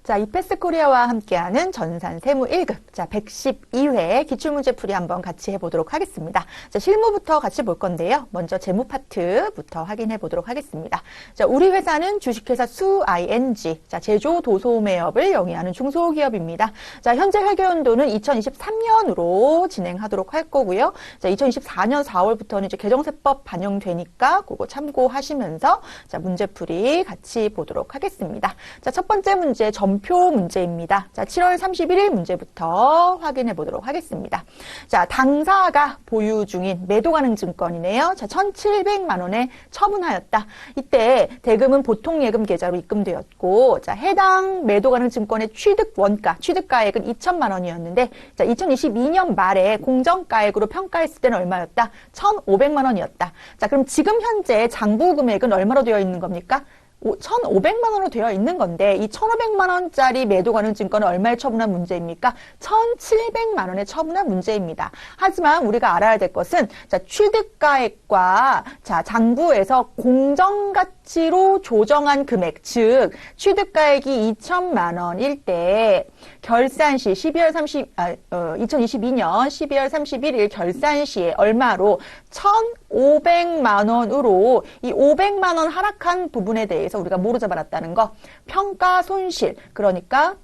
자, 이패스 코리아와 함께하는 전산 세무 1급. 자, 112회 기출문제 풀이 한번 같이 해보도록 하겠습니다. 자, 실무부터 같이 볼 건데요. 먼저 재무 파트부터 확인해 보도록 하겠습니다. 자, 우리 회사는 주식회사 수 ING. 자, 제조 도소매업을 영위하는 중소기업입니다. 자, 현재 회계연도는 2023년으로 진행하도록 할 거고요. 자, 2024년 4월부터는 이제 개정세법 반영되니까 그거 참고하시면서 자, 문제풀이 같이 보도록 하겠습니다. 자, 첫 번째 문제 표 문제입니다. 자, 7월 31일 문제부터 확인해 보도록 하겠습니다. 자, 당사가 보유 중인 매도 가능 증권이네요. 자, 1,700만 원에 처분하였다. 이때 대금은 보통 예금 계좌로 입금되었고, 자, 해당 매도 가능 증권의 취득 원가, 취득가액은 2천만 원이었는데, 자, 2022년 말에 공정가액으로 평가했을 때는 얼마였다? 1,500만 원이었다. 자, 그럼 지금 현재 장부 금액은 얼마로 되어 있는 겁니까? 1,500만 원으로 되어 있는 건데 이 1,500만 원짜리 매도 가능 증권은 얼마에 처분한 문제입니까? 1,700만 원에 처분한 문제입니다. 하지만 우리가 알아야 될 것은 자, 취득가액과 자, 장부에서 공정가치로 조정한 금액, 즉 취득가액이 2천만 원일 때 결산 시 2022년 12월 31일 결산 시에 얼마로 1,500만 원으로 이 500만 원 하락한 부분에 대해서 우리가 뭐로 잡아놨다는 거? 평가 손실. 그러니까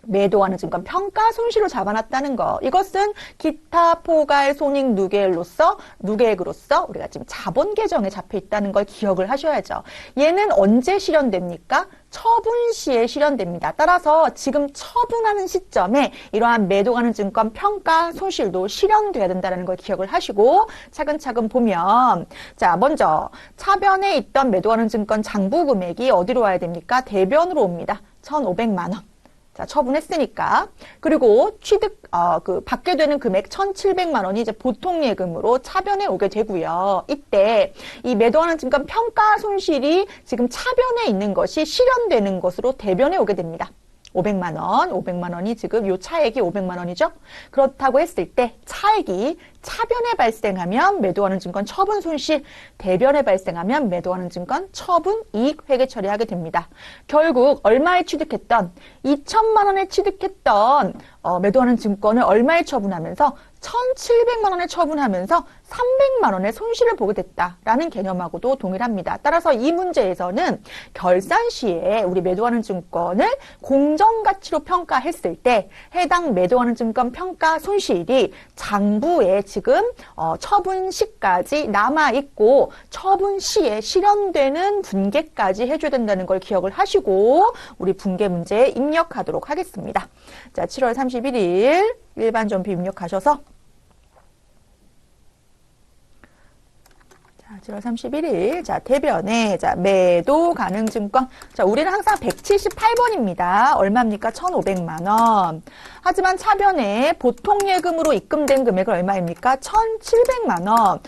매도하는 증권 평가 손실로 잡아놨다는 거. 이것은 기타 포괄 손익 누계액으로서 우리가 지금 자본 계정에 잡혀 있다는 걸 기억을 하셔야죠. 얘는 언제 실현됩니까? 처분 시에 실현됩니다. 따라서 지금 처분하는 시점에 이러한 매도 가능 증권 평가 손실도 실현돼야 된다는 걸 기억을 하시고 차근차근 보면 자, 먼저 차변에 있던 매도 가능 증권 장부 금액이 어디로 와야 됩니까? 대변으로 옵니다. 1,500만 원. 자, 처분했으니까. 그리고 받게 되는 금액 1,700만 원이 이제 보통 예금으로 차변에 오게 되고요. 이때 이 매도하는 증권 평가 손실이 지금 차변에 있는 것이 실현되는 것으로 대변에 오게 됩니다. 500만 원이 지금 요 차액이 500만 원이죠. 그렇다고 했을 때 차액이 차변에 발생하면 매도하는 증권 처분 손실, 대변에 발생하면 매도하는 증권 처분 이익 회계 처리하게 됩니다. 결국 얼마에 취득했던 2천만 원에 취득했던 매도하는 증권을 얼마에 처분하면서 1,700만 원에 처분하면서 300만 원의 손실을 보게 됐다라는 개념하고도 동일합니다. 따라서 이 문제에서는 결산 시에 우리 매도하는 증권을 공정가치로 평가했을 때 해당 매도하는 증권 평가 손실이 장부에 지금 처분 시까지 남아있고 처분 시에 실현되는 분계까지 해줘야 된다는 걸 기억을 하시고 우리 분계 문제에 입력하도록 하겠습니다. 자, 7월 31일 일반 전표 입력하셔서 7월 31일, 자, 대변에, 자, 매도 가능 증권. 자, 우리는 항상 178번입니다. 얼마입니까? 1,500만 원. 하지만 차변에 보통 예금으로 입금된 금액은 얼마입니까? 1,700만 원.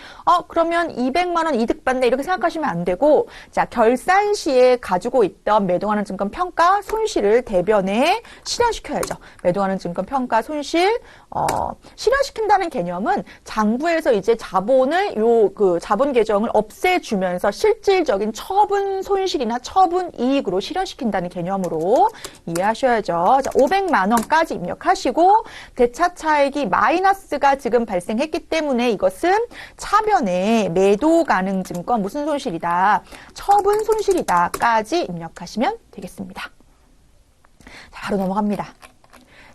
그러면 200만 원 이득 받네 이렇게 생각하시면 안 되고, 자, 결산 시에 가지고 있던 매도하는 증권 평가 손실을 대변에 실현시켜야죠. 매도하는 증권 평가 손실, 실현시킨다는 개념은 장부에서 이제 자본을 자본 계정을 없애주면서 실질적인 처분 손실이나 처분 이익으로 실현시킨다는 개념으로 이해하셔야죠. 자, 500만 원까지 입력하시고 대차 차익이 마이너스가 지금 발생했기 때문에 이것은 차변에 매도 가능 증권 무슨 손실이다? 처분 손실이다까지 입력하시면 되겠습니다. 자, 바로 넘어갑니다.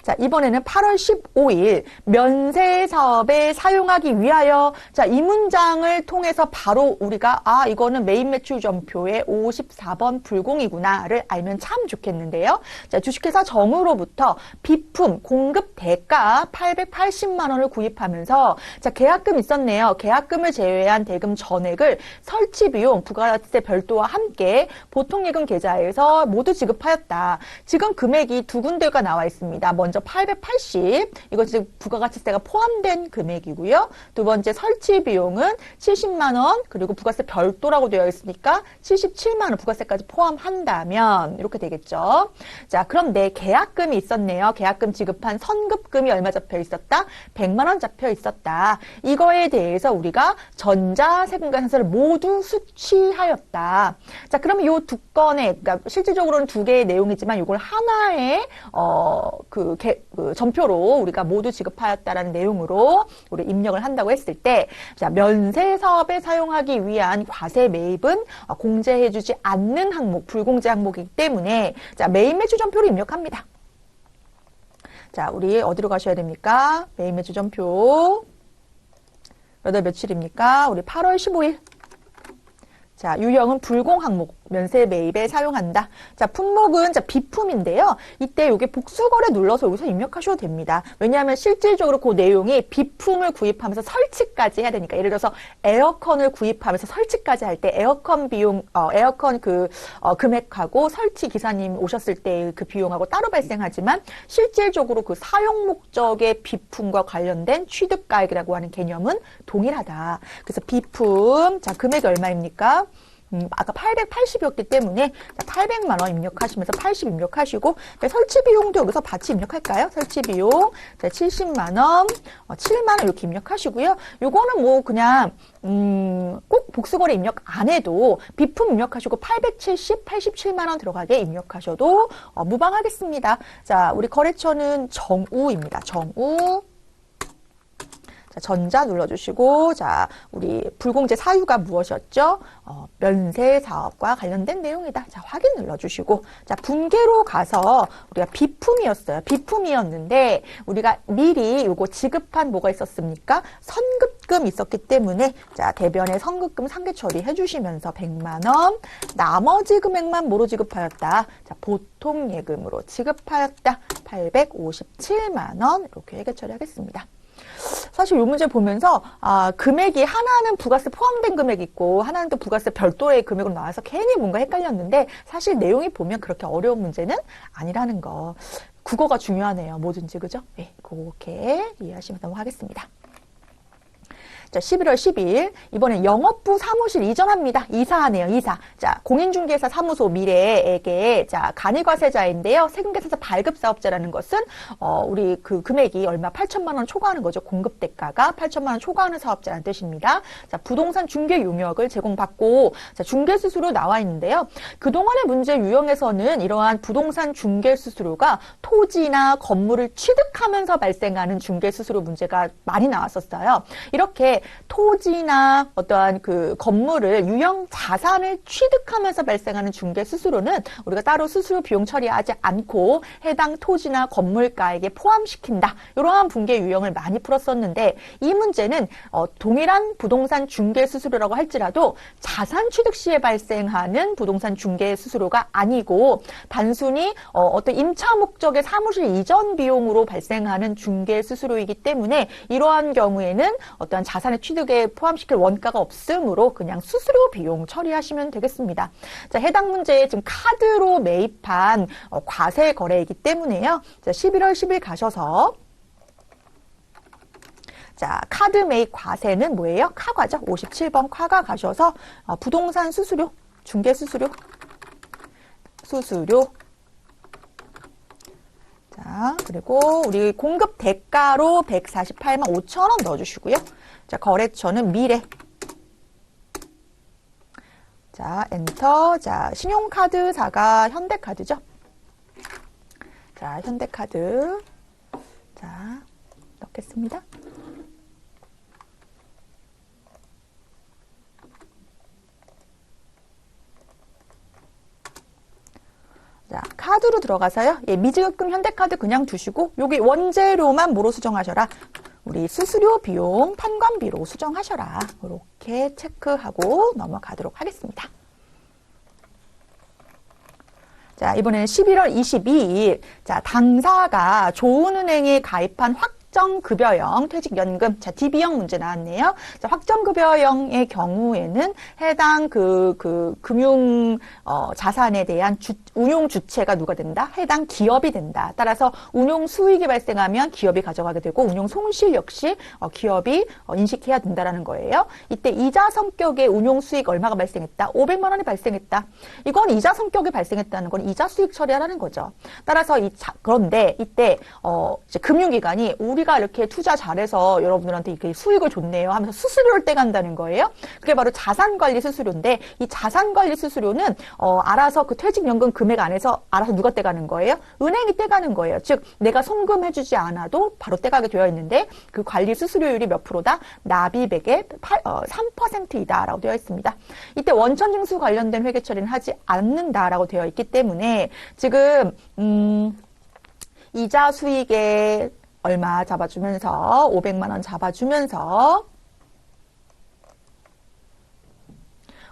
자, 이번에는 8월 15일 면세 사업에 사용하기 위하여 자, 이 문장을 통해서 바로 우리가 이거는 메인 매출 전표의 54번 불공이구나를 알면 참 좋겠는데요. 자, 주식회사 정으로부터 비품 공급 대가 880만 원을 구입하면서 자, 계약금 있었네요. 계약금을 제외한 대금 전액을 설치 비용, 부가세 별도와 함께 보통 예금 계좌에서 모두 지급하였다. 지금 금액이 두 군데가 나와 있습니다. 먼저 먼저 880. 이거 지금 부가가치세가 포함된 금액이고요. 두 번째 설치 비용은 70만 원, 그리고 부가세 별도라고 되어 있으니까 77만 원 부가세까지 포함한다면 이렇게 되겠죠. 자, 그럼 내 계약금이 있었네요. 계약금 지급한 선급금이 얼마 잡혀 있었다? 100만 원 잡혀 있었다. 이거에 대해서 우리가 전자세금과세서를 모두 수취하였다. 자, 그러면 요 두 건의, 그러니까 실질적으로는 두 개의 내용이지만 이걸 하나의 전표로 우리가 모두 지급하였다라는 내용으로 우리 입력을 한다고 했을 때, 자, 면세 사업에 사용하기 위한 과세 매입은 공제해주지 않는 항목, 불공제 항목이기 때문에 자, 매입 매출 전표로 입력합니다. 자, 우리 어디로 가셔야 됩니까? 매입 매출 전표. 몇 월 며칠입니까? 우리 8월 15일. 자, 유형은 불공 항목, 면세 매입에 사용한다. 자, 품목은 자, 비품인데요. 이때 이게 복수거래 눌러서 여기서 입력하셔도 됩니다. 왜냐하면 실질적으로 그 내용이 비품을 구입하면서 설치까지 해야 되니까. 예를 들어서 에어컨을 구입하면서 설치까지 할 때 에어컨 비용, 에어컨 금액하고 설치 기사님 오셨을 때 그 비용하고 따로 발생하지만 실질적으로 그 사용 목적의 비품과 관련된 취득가액이라고 하는 개념은 동일하다. 그래서 비품, 자, 금액이 얼마입니까? 아까 880이었기 때문에 800만 원 입력하시면서 80 입력하시고 설치 비용도 여기서 같이 입력할까요? 설치 비용 70만 원, 7만 원 이렇게 입력하시고요. 요거는 뭐 그냥 꼭 복수거래 입력 안 해도 비품 입력하시고 870, 87만 원 들어가게 입력하셔도 무방하겠습니다. 자, 우리 거래처는 정우입니다. 정우. 전자 눌러주시고, 자, 우리 불공제 사유가 무엇이었죠? 면세 사업과 관련된 내용이다. 자, 확인 눌러주시고, 자, 분계로 가서 우리가 비품이었어요. 비품이었는데, 우리가 미리 요거 지급한 뭐가 있었습니까? 선급금 있었기 때문에, 자, 대변에 선급금 상계 처리해 주시면서 100만 원, 나머지 금액만 뭐로 지급하였다? 자, 보통 예금으로 지급하였다. 857만 원, 이렇게 회계 처리하겠습니다. 사실 이 문제 보면서 금액이 하나는 부가세 포함된 금액이 있고 하나는 또 부가세 별도의 금액으로 나와서 괜히 뭔가 헷갈렸는데 사실 내용이 보면 그렇게 어려운 문제는 아니라는 거. 국어가 중요하네요. 뭐든지 그죠? 네, 그렇게 이해하시면 넘어가겠습니다. 자, 11월 12일 이번엔 영업부 사무실 이전합니다. 이사하네요. 이사. 자, 공인중개사 사무소 미래에게 자, 간이과세자인데요. 세금계산서 발급사업자라는 것은 우리 그 금액이 얼마 8천만 원 초과하는 거죠. 공급 대가가 8천만 원 초과하는 사업자라는 뜻입니다. 자, 부동산 중개 용역을 제공받고 자, 중개 수수료 나와 있는데요. 그동안의 문제 유형에서는 이러한 부동산 중개 수수료가 토지나 건물을 취득하면서 발생하는 중개 수수료 문제가 많이 나왔었어요. 이렇게 토지나 어떠한 그 건물을 유형 자산을 취득하면서 발생하는 중개 수수료는 우리가 따로 수수료 비용 처리하지 않고 해당 토지나 건물가액에 포함시킨다. 이러한 분계 유형을 많이 풀었었는데 이 문제는 동일한 부동산 중개 수수료라고 할지라도 자산 취득 시에 발생하는 부동산 중개 수수료가 아니고 단순히 어떤 임차 목적의 사무실 이전 비용으로 발생하는 중개 수수료이기 때문에 이러한 경우에는 어떠한 자산의 취득에 포함시킬 원가가 없으므로 그냥 수수료 비용 처리하시면 되겠습니다. 자, 해당 문제에 지금 카드로 매입한 과세 거래이기 때문에요. 자, 11월 10일 가셔서 자, 카드 매입 과세는 뭐예요? 카과죠. 57번 카가 가셔서 부동산 수수료, 중개 수수료. 자, 그리고 우리 공급 대가로 148만 5천 원 넣어주시고요. 자, 거래처는 미래. 자, 엔터. 자, 신용카드사가 현대카드죠. 자, 현대카드. 자, 넣겠습니다. 자, 카드로 들어가서요. 예, 미지급금 현대카드 그냥 두시고 여기 원재료만 뭐로 수정하셔라. 우리 수수료 비용 판관비로 수정하셔라. 이렇게 체크하고 넘어가도록 하겠습니다. 자, 이번에는 11월 22일. 자, 당사가 좋은은행에 가입한 확정급여형 퇴직연금. 자, DB형 문제 나왔네요. 자, 확정급여형의 경우에는 해당 금융 자산에 대한 운용 주체가 누가 된다? 해당 기업이 된다. 따라서 운용 수익이 발생하면 기업이 가져가게 되고 운용 손실 역시 기업이 인식해야 된다라는 거예요. 이때 이자 성격의 운용 수익 얼마가 발생했다? 500만 원이 발생했다. 이건 이자 성격이 발생했다는 건 이자 수익 처리하라는 거죠. 따라서 그런데 이때 이제 금융기관이 우리가 이렇게 투자 잘해서 여러분들한테 이렇게 수익을 줬네요 하면서 수수료를 떼간다는 거예요. 그게 바로 자산관리 수수료인데 이 자산관리 수수료는 알아서 그 퇴직연금 금액 안에서 알아서 누가 떼가는 거예요? 은행이 떼가는 거예요. 즉 내가 송금해주지 않아도 바로 떼가게 되어 있는데 그 관리 수수료율이 몇 프로다? 납입액의 3%이다라고 되어 있습니다. 이때 원천징수 관련된 회계 처리는 하지 않는다라고 되어 있기 때문에 지금 이자 수익에 얼마 잡아주면서 500만 원 잡아주면서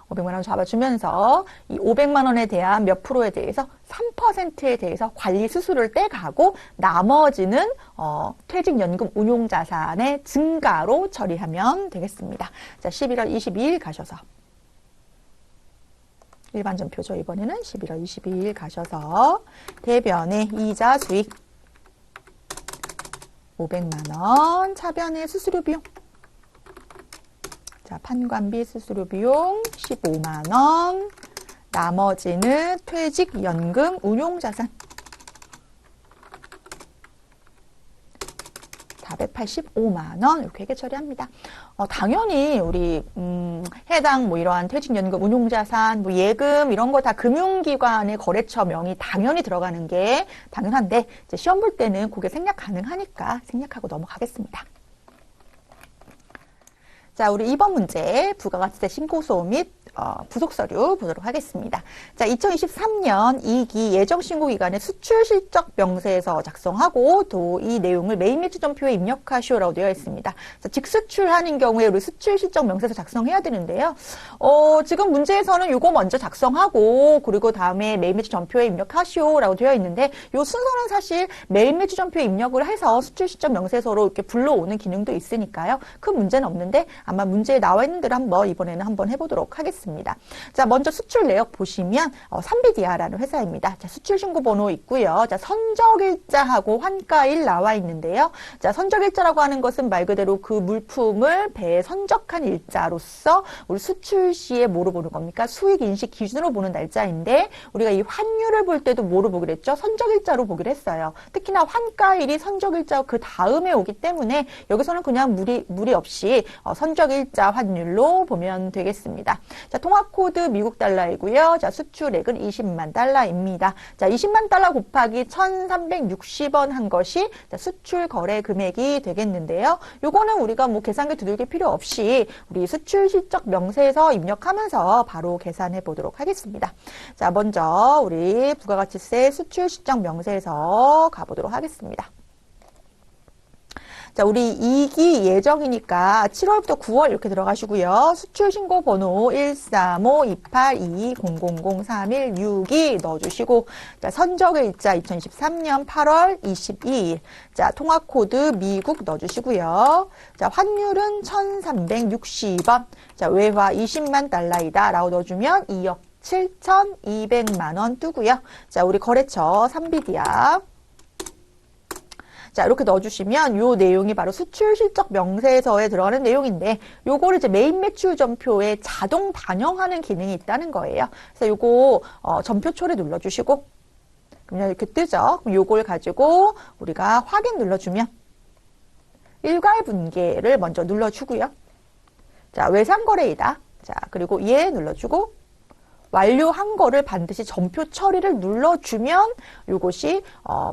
500만 원 잡아주면서 이 500만 원에 대한 몇 프로에 대해서 3%에 대해서 관리 수수료를 떼가고 나머지는 퇴직연금 운용자산의 증가로 처리하면 되겠습니다. 자, 11월 22일 가셔서 일반 전표죠. 이번에는 11월 22일 가셔서 대변의 이자 수익 500만 원 차변의 수수료 비용 자, 판관비 수수료 비용 15만 원 나머지는 퇴직연금 운용자산 485만 원 이렇게 회계 처리합니다. 당연히 우리 해당 뭐 이러한 퇴직연금 운용자산 뭐 예금 이런 거 다 금융기관의 거래처 명이 당연히 들어가는 게 당연한데 이제 시험 볼 때는 그게 생략 가능하니까 생략하고 넘어가겠습니다. 자, 우리 2번 문제 부가가치세 신고서 및 부속서류 보도록 하겠습니다. 자, 2023년 2기 예정신고기간에 수출실적 명세서 작성하고 또 이 내용을 메인 매출점표에 입력하시오라고 되어 있습니다. 자, 직수출하는 경우에 우리 수출실적 명세서 작성해야 되는데요. 지금 문제에서는 이거 먼저 작성하고 그리고 다음에 메인 매출점표에 입력하시오라고 되어 있는데 이 순서는 사실 메인 매출점표에 입력을 해서 수출실적 명세서로 이렇게 불러오는 기능도 있으니까요. 큰 문제는 없는데 아마 문제에 나와 있는 대로 한번 이번에는 한번 해보도록 하겠습니다. 자, 먼저 수출 내역 보시면 삼비디아라는 회사입니다. 자, 수출 신고 번호 있고요. 자, 선적일자하고 환가일 나와 있는데요. 자, 선적일자라고 하는 것은 말 그대로 그 물품을 배에 선적한 일자로서 우리 수출 시에 뭐로 보는 겁니까? 수익 인식 기준으로 보는 날짜인데 우리가 이 환율을 볼 때도 뭐로 보기로 했죠? 선적일자로 보기로 했어요. 특히나 환가일이 선적일자 그 다음에 오기 때문에 여기서는 그냥 무리 없이 선적일자 환율로 보면 되겠습니다. 자, 통화코드 미국 달러이고요. 자, 수출액은 20만 달러입니다. 자, 20만 달러 곱하기 1,360원 한 것이 자, 수출 거래 금액이 되겠는데요. 요거는 우리가 뭐 계산기 두들길 필요 없이 우리 수출 실적 명세서 입력하면서 바로 계산해 보도록 하겠습니다. 자, 먼저 우리 부가가치세 수출 실적 명세서 가보도록 하겠습니다. 자, 우리 2기 예정이니까 7월부터 9월 이렇게 들어가시고요. 수출 신고 번호 135-282-000316이 넣어주시고, 자, 선적일자 2023년 8월 22일. 자, 통화코드 미국 넣어주시고요. 자, 환율은 1,360원. 자, 외화 20만 달러이다. 라고 넣어주면 2억 7,200만 원 뜨고요. 자, 우리 거래처 삼비디아. 자, 이렇게 넣어주시면 요 내용이 바로 수출 실적 명세서에 들어가는 내용인데 요거를 이제 메인 매출 점표에 자동 반영하는 기능이 있다는 거예요. 그래서 요거 점표초를 눌러주시고 그냥 이렇게 뜨죠. 그럼 요걸 가지고 우리가 확인 눌러주면 일괄 분계를 먼저 눌러주고요. 자, 외상거래이다. 자, 그리고 예 눌러주고 완료한 거를 반드시 점표 처리를 눌러주면 이것이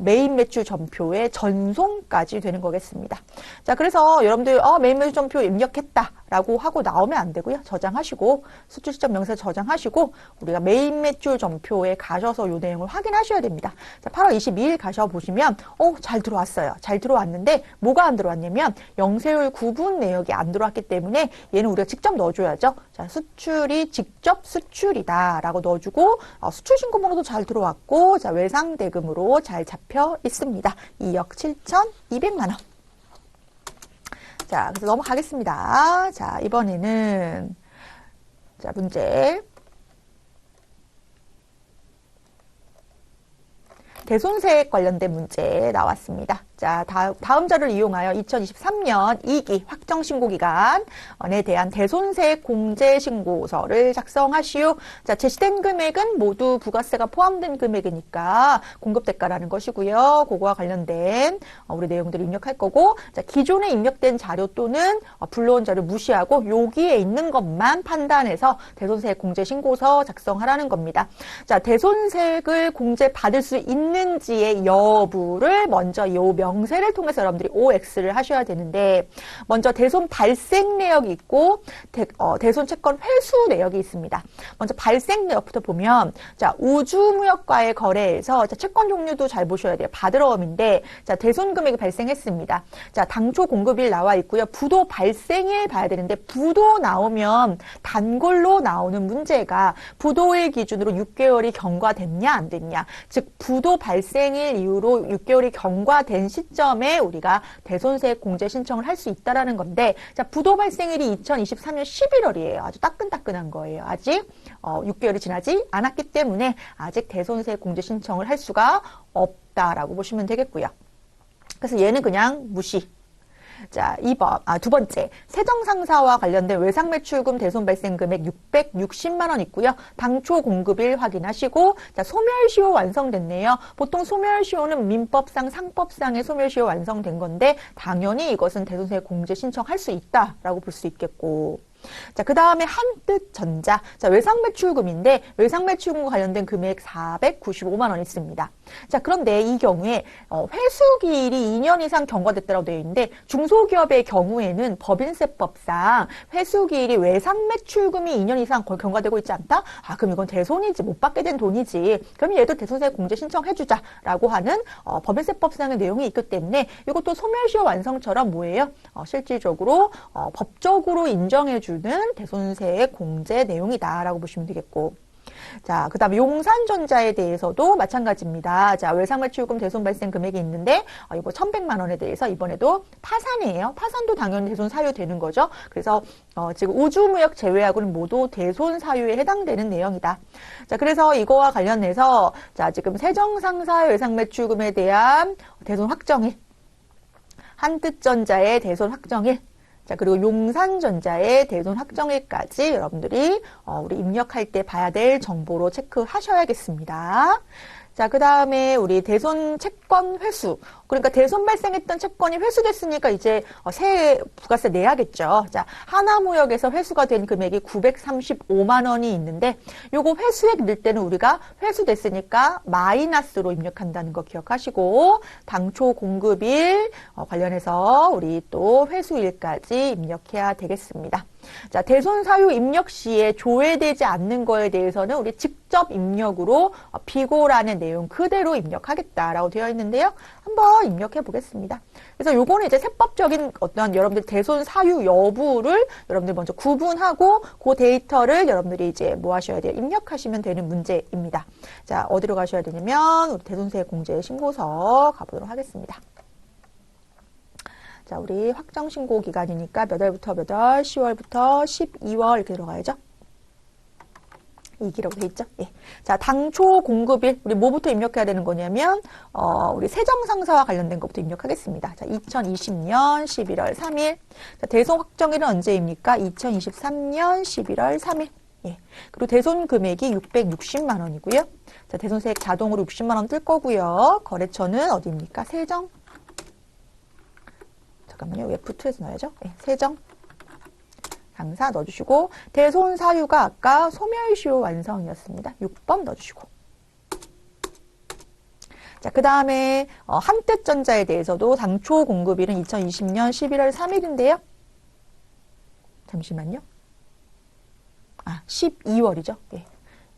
메인 매출 점표의 전송까지 되는 거겠습니다. 자, 그래서 여러분들 메인 매출 점표 입력했다라고 하고 나오면 안 되고요. 저장하시고 수출 시점 명세 저장하시고 우리가 메인 매출 점표에 가셔서 이 내용을 확인하셔야 됩니다. 자, 8월 22일 가셔 보시면 잘 들어왔어요. 잘 들어왔는데 뭐가 안 들어왔냐면 영세율 구분 내역이 안 들어왔기 때문에 얘는 우리가 직접 넣어줘야죠. 자, 수출이 직접 수출이다. 라고 넣어주고 수출 신고 번호도 잘 들어왔고 자, 외상 대금으로 잘 잡혀 있습니다. 2억 7,200만 원. 자, 그래서 넘어가겠습니다. 자, 이번에는 자, 문제. 대손세액 관련된 문제 나왔습니다. 자, 다음 자료를 이용하여 2023년 2기 확정신고기간에 대한 대손세액 공제신고서를 작성하시오. 자, 제시된 금액은 모두 부가세가 포함된 금액이니까 공급대가라는 것이고요. 그거와 관련된 우리 내용들을 입력할 거고, 자, 기존에 입력된 자료 또는 불러온 자료 무시하고 여기에 있는 것만 판단해서 대손세액 공제신고서 작성하라는 겁니다. 자, 대손세액을 공제받을 수 있는지의 여부를 먼저 이 명세를 통해서 여러분들이 OX를 하셔야 되는데, 먼저 대손 발생 내역이 있고 대손 채권 회수 내역이 있습니다. 먼저 발생 내역부터 보면, 자, 우주무역과의 거래에서, 자, 채권 종류도 잘 보셔야 돼요. 바드러움인데, 자, 대손 금액이 발생했습니다. 자, 당초 공급일 나와 있고요. 부도 발생일 봐야 되는데, 부도 나오면 단골로 나오는 문제가 부도일 기준으로 6개월이 경과됐냐 안 됐냐, 즉 부도 발생일 이후로 6개월이 경과된 시점에 우리가 대손세액 공제 신청을 할 수 있다라는 건데, 자, 부도 발생일이 2023년 11월이에요. 아주 따끈따끈한 거예요. 아직 6개월이 지나지 않았기 때문에 아직 대손세액 공제 신청을 할 수가 없다라고 보시면 되겠고요. 그래서 얘는 그냥 무시. 자, 두 번째. 세정상사와 관련된 외상매출금 대손 발생 금액 660만 원 있고요. 당초 공급일 확인하시고, 자, 소멸시효 완성됐네요. 보통 소멸시효는 민법상, 상법상의 소멸시효 완성된 건데, 당연히 이것은 대손세액 공제 신청할 수 있다라고 볼 수 있겠고. 자, 그 다음에 한뜻전자. 자, 외상매출금인데, 외상매출금과 관련된 금액 495만 원 있습니다. 자, 그런데 이 경우에 회수기일이 2년 이상 경과됐다고 되어 있는데, 중소기업의 경우에는 법인세법상 회수기일이 외상매출금이 2년 이상 경과되고 있지 않다? 아, 그럼 이건 대손이지, 못 받게 된 돈이지. 그럼 얘도 대손세액 공제 신청해주자라고 하는 법인세법상의 내용이 있기 때문에 이것도 소멸시효 완성처럼 뭐예요? 실질적으로 법적으로 인정해주는 대손세액 공제 내용이다라고 보시면 되겠고. 자, 그 다음에 용산전자에 대해서도 마찬가지입니다. 자, 외상매출금 대손 발생 금액이 있는데, 이거 1,100만 원에 대해서 이번에도 파산이에요. 파산도 당연히 대손 사유되는 거죠. 그래서 지금 우주무역 제외하고는 모두 대손 사유에 해당되는 내용이다. 자, 그래서 이거와 관련해서, 자, 지금 세정상사의 외상매출금에 대한 대손 확정일, 한뜻전자의 대손 확정일, 자, 그리고 용산전자의 대손 확정일까지 여러분들이 우리 입력할 때 봐야 될 정보로 체크하셔야겠습니다. 자, 그 다음에 우리 대손 채권 회수. 그러니까 대손 발생했던 채권이 회수됐으니까 이제 새 부가세 내야겠죠. 자, 하나무역에서 회수가 된 금액이 935만 원이 있는데, 요거 회수액 넣을 때는 우리가 회수됐으니까 마이너스로 입력한다는 거 기억하시고, 당초 공급일 관련해서 우리 또 회수일까지 입력해야 되겠습니다. 자, 대손 사유 입력 시에 조회되지 않는 거에 대해서는 우리 직접 입력으로 비고라는 내용 그대로 입력하겠다라고 되어 있는데요. 한번 입력해 보겠습니다. 그래서 요거는 이제 세법적인 어떤 여러분들 대손 사유 여부를 여러분들 먼저 구분하고 그 데이터를 여러분들이 이제 뭐 하셔야 돼요? 입력하시면 되는 문제입니다. 자, 어디로 가셔야 되냐면 우리 대손세액 공제 신고서 가보도록 하겠습니다. 자, 우리 확정신고 기간이니까 몇 월부터 몇 월? 10월부터 12월 이렇게 들어가야죠. 2기라고 돼 있죠. 예. 자, 당초 공급일 우리 뭐부터 입력해야 되는 거냐면 우리 세정상사와 관련된 것부터 입력하겠습니다. 자, 2020년 11월 3일. 자, 대손 확정일은 언제입니까? 2023년 11월 3일. 예. 그리고 대손 금액이 660만 원이고요. 자, 대손세액 자동으로 60만 원 뜰 거고요. 거래처는 어디입니까? 세정. 잠깐만요. F2에서 넣어야죠. 네, 세정 상사 넣어주시고, 대손 사유가 아까 소멸시효 완성이었습니다. 6번 넣어주시고. 자, 그 다음에 한뜻전자에 대해서도 당초 공급일은 2020년 11월 3일인데요. 잠시만요. 12월이죠. 네.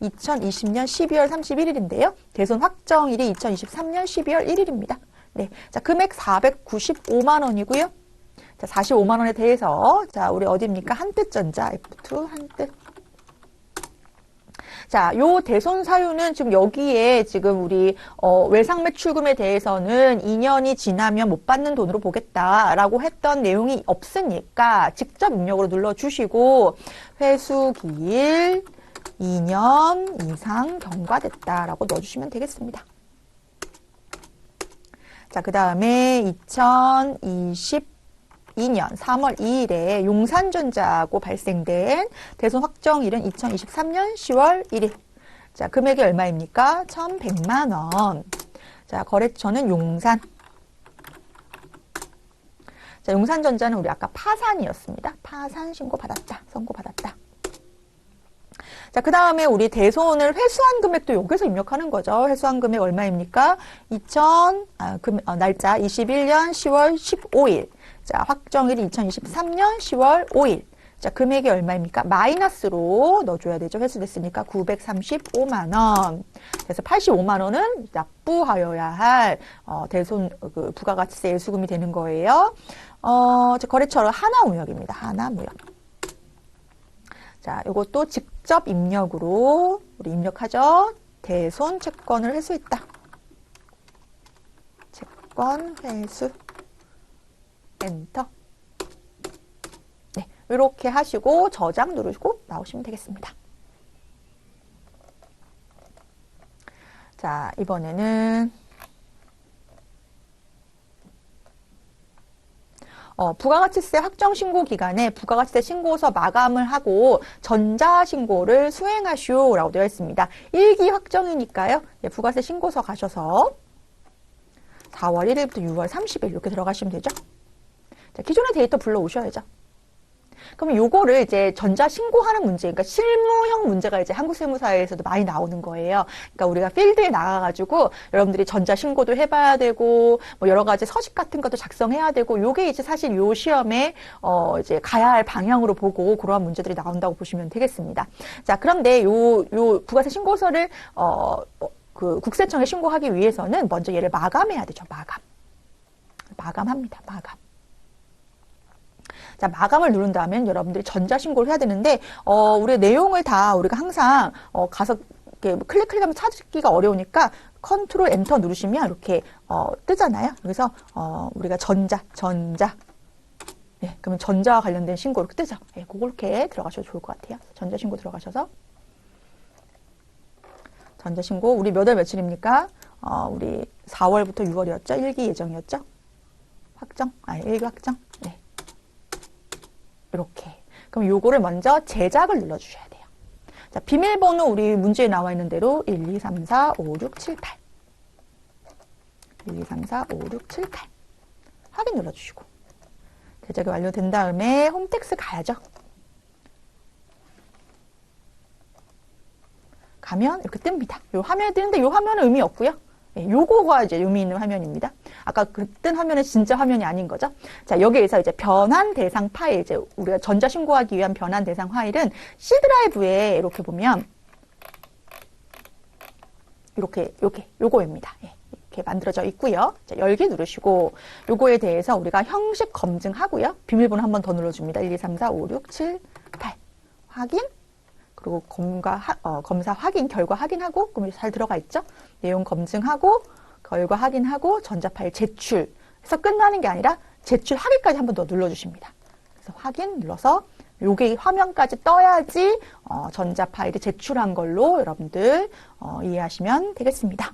2020년 12월 31일인데요. 대손 확정일이 2023년 12월 1일입니다. 네. 자, 금액 495만 원이고요. 자, 45만 원에 대해서, 자, 우리 어디입니까? 한뜻전자, F2, 한뜻. 자, 요 대손 사유는 지금 여기에 지금 우리 외상 매출금에 대해서는 2년이 지나면 못 받는 돈으로 보겠다라고 했던 내용이 없으니까 직접 입력으로 눌러주시고 회수기일 2년 이상 경과됐다라고 넣어주시면 되겠습니다. 자, 그 다음에 2022년 3월 2일에 용산전자하고 발생된 대손 확정일은 2023년 10월 1일. 자, 금액이 얼마입니까? 1,100만 원. 자, 거래처는 용산. 자, 용산전자는 우리 아까 파산이었습니다. 파산 신고 받았다. 선고 받았다. 자, 그 다음에 우리 대손을 회수한 금액도 여기서 입력하는 거죠. 회수한 금액 얼마입니까? 날짜 21년 10월 15일. 자, 확정일이 2023년 10월 5일. 자, 금액이 얼마입니까? 마이너스로 넣어줘야 되죠. 회수됐으니까 935만 원. 그래서 85만 원은 납부하여야 할 대손 부가가치세 예수금이 되는 거예요. 거래처로 하나무역입니다. 하나무역. 자, 이것도 직접 입력으로 우리 입력하죠. 대손 채권을 회수했다. 채권 회수. 엔터. 네, 이렇게 하시고 저장 누르시고 나오시면 되겠습니다. 자, 이번에는 부가가치세 확정신고 기간에 부가가치세 신고서 마감을 하고 전자신고를 수행하시오라고 되어 있습니다. 1기 확정이니까요. 예, 부가세 신고서 가셔서 4월 1일부터 6월 30일 이렇게 들어가시면 되죠. 자, 기존의 데이터 불러오셔야죠. 그러면 요거를 이제 전자 신고하는 문제, 그러니까 실무형 문제가 이제 한국세무사에서도 많이 나오는 거예요. 그러니까 우리가 필드에 나가가지고 여러분들이 전자 신고도 해봐야 되고, 뭐 여러 가지 서식 같은 것도 작성해야 되고, 요게 이제 사실 요 시험에 이제 가야 할 방향으로 보고 그러한 문제들이 나온다고 보시면 되겠습니다. 자, 그런데 요 부가세 신고서를 그 국세청에 신고하기 위해서는 먼저 얘를 마감해야 되죠. 마감합니다. 마감. 자, 마감을 누른 다음에 여러분들이 전자신고를 해야 되는데, 우리 내용을 다 우리가 항상, 가서 이렇게 클릭하면 찾기가 어려우니까 컨트롤 엔터 누르시면 이렇게, 뜨잖아요. 그래서, 우리가 전자. 네, 그러면 전자와 관련된 신고 이렇게 뜨죠. 네, 그렇게 들어가셔도 좋을 것 같아요. 전자신고 들어가셔서. 전자신고, 우리 몇 월 며칠입니까? 우리 4월부터 6월이었죠? 1기 예정이었죠? 확정? 1기 확정? 네. 이렇게. 그럼 요거를 먼저 제작을 눌러주셔야 돼요. 자, 비밀번호 우리 문제에 나와 있는 대로 1, 2, 3, 4, 5, 6, 7, 8. 1, 2, 3, 4, 5, 6, 7, 8. 확인 눌러주시고. 제작이 완료된 다음에 홈택스 가야죠. 가면 이렇게 뜹니다. 요 화면에 뜨는데 요 화면은 의미 없고요. 네, 요거가 이제 의미 있는 화면입니다. 아까 그 뜬 화면은 진짜 화면이 아닌 거죠. 자, 여기에서 이제 변환 대상 파일, 이제 우리가 전자 신고하기 위한 변환 대상 파일은 C 드라이브에 이렇게 보면 요거입니다. 예, 이렇게 만들어져 있고요. 자, 열기 누르시고 요거에 대해서 우리가 형식 검증하고요. 비밀번호 한 번 더 눌러줍니다. 1, 2, 3, 4, 5, 6, 7, 8. 확인. 그리고 검사 확인, 결과 확인하고, 그럼 잘 들어가 있죠? 내용 검증하고, 결과 확인하고, 전자 파일 제출. 해서 끝나는 게 아니라 제출하기까지 한 번 더 눌러주십니다. 그래서 확인 눌러서 요게 화면까지 떠야지 전자 파일이 제출한 걸로 여러분들 이해하시면 되겠습니다.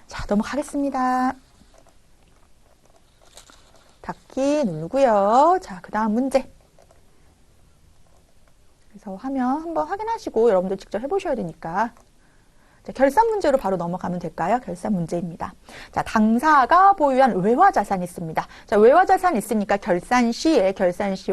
자, 넘어가겠습니다. 닫기 누르고요. 자, 그 다음 문제. 그래서 화면 한번 확인하시고 여러분들 직접 해보셔야 되니까. 자, 결산 문제로 바로 넘어가면 될까요? 결산 문제입니다. 자, 당사가 보유한 외화 자산이 있습니다. 자, 외화 자산이 있으니까 결산 시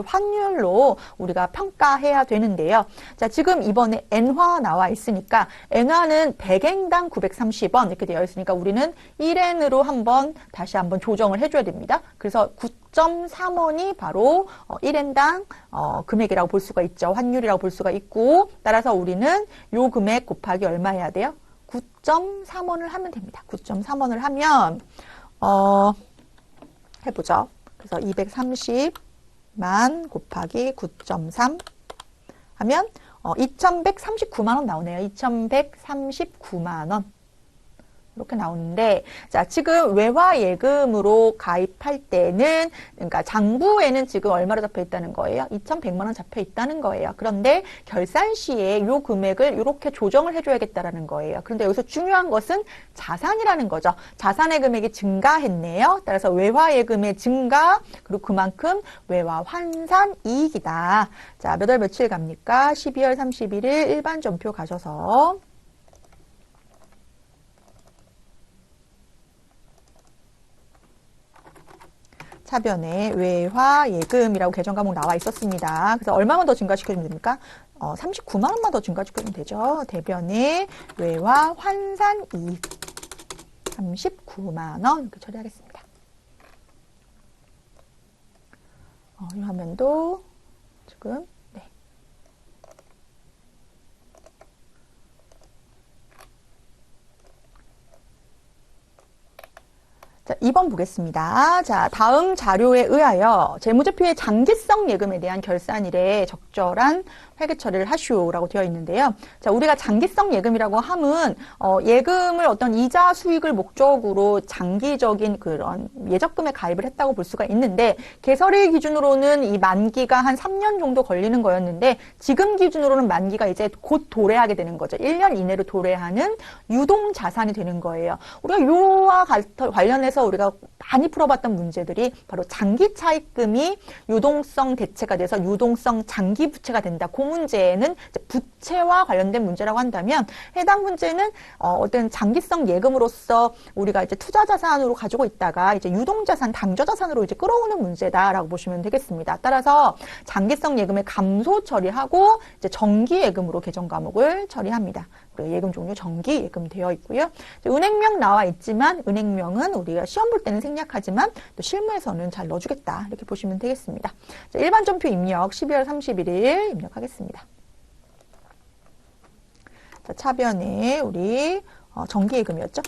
환율로 우리가 평가해야 되는데요. 자, 지금 이번에 엔화 나와 있으니까 엔화는 100엔당 930원 이렇게 되어 있으니까 우리는 1엔으로 다시 한번 조정을 해줘야 됩니다. 그래서 9.3원이 바로 1엔당 금액이라고 볼 수가 있죠. 환율이라고 볼 수가 있고, 따라서 우리는 요 금액 곱하기 얼마 해야 돼요? 9.3원을 하면 됩니다. 9.3원을 하면 해보죠. 그래서 230만 곱하기 9.3 하면 2,139만 원 나오네요. 2,139만 원. 이렇게 나오는데, 자, 지금 외화예금으로 가입할 때는, 그러니까 장부에는 지금 얼마로 잡혀 있다는 거예요? 2,100만 원 잡혀 있다는 거예요. 그런데 결산 시에 이 금액을 이렇게 조정을 해줘야겠다라는 거예요. 그런데 여기서 중요한 것은 자산이라는 거죠. 자산의 금액이 증가했네요. 따라서 외화예금의 증가, 그리고 그만큼 외화 환산 이익이다. 자, 몇 월 며칠 갑니까? 12월 31일 일반 전표 가셔서, 차변에 외화예금이라고 계정 과목 나와 있었습니다. 그래서 얼마만 더 증가시켜주면 됩니까? 39만 원만 더 증가시켜주면 되죠. 대변에 외화 환산 이익 39만 원 이렇게 처리하겠습니다. 이 화면도 지금 네. 자, 2번 보겠습니다. 자, 다음 자료에 의하여 재무제표의 장기성 예금에 대한 결산일에 적절한 회계 처리를 하시오라고 되어 있는데요. 자, 우리가 장기성 예금이라고 함은 예금을 어떤 이자 수익을 목적으로 장기적인 그런 예적금에 가입을 했다고 볼 수가 있는데, 개설일 기준으로는 이 만기가 한 3년 정도 걸리는 거였는데, 지금 기준으로는 만기가 이제 곧 도래하게 되는 거죠. 1년 이내로 도래하는 유동 자산이 되는 거예요. 우리가 요와 관련해서 우리가 많이 풀어봤던 문제들이 바로 장기 차입금이 유동성 대체가 돼서 유동성 장기 부채가 된다. 그 문제는 부채와 관련된 문제라고 한다면, 해당 문제는 어떤 장기성 예금으로서 우리가 이제 투자 자산으로 가지고 있다가 이제 유동 자산, 당좌 자산으로 이제 끌어오는 문제다라고 보시면 되겠습니다. 따라서 장기성 예금의 감소 처리하고 이제 정기 예금으로 계정 과목을 처리합니다. 예금 종류 정기 예금 되어 있고요. 은행명 나와 있지만 은행명은 우리가 시험 볼 때는 생략하지만 또 실무에서는 잘 넣어주겠다 이렇게 보시면 되겠습니다. 자, 일반 전표 입력 12월 31일 입력하겠습니다. 자, 차변에 우리 정기 예금이었죠?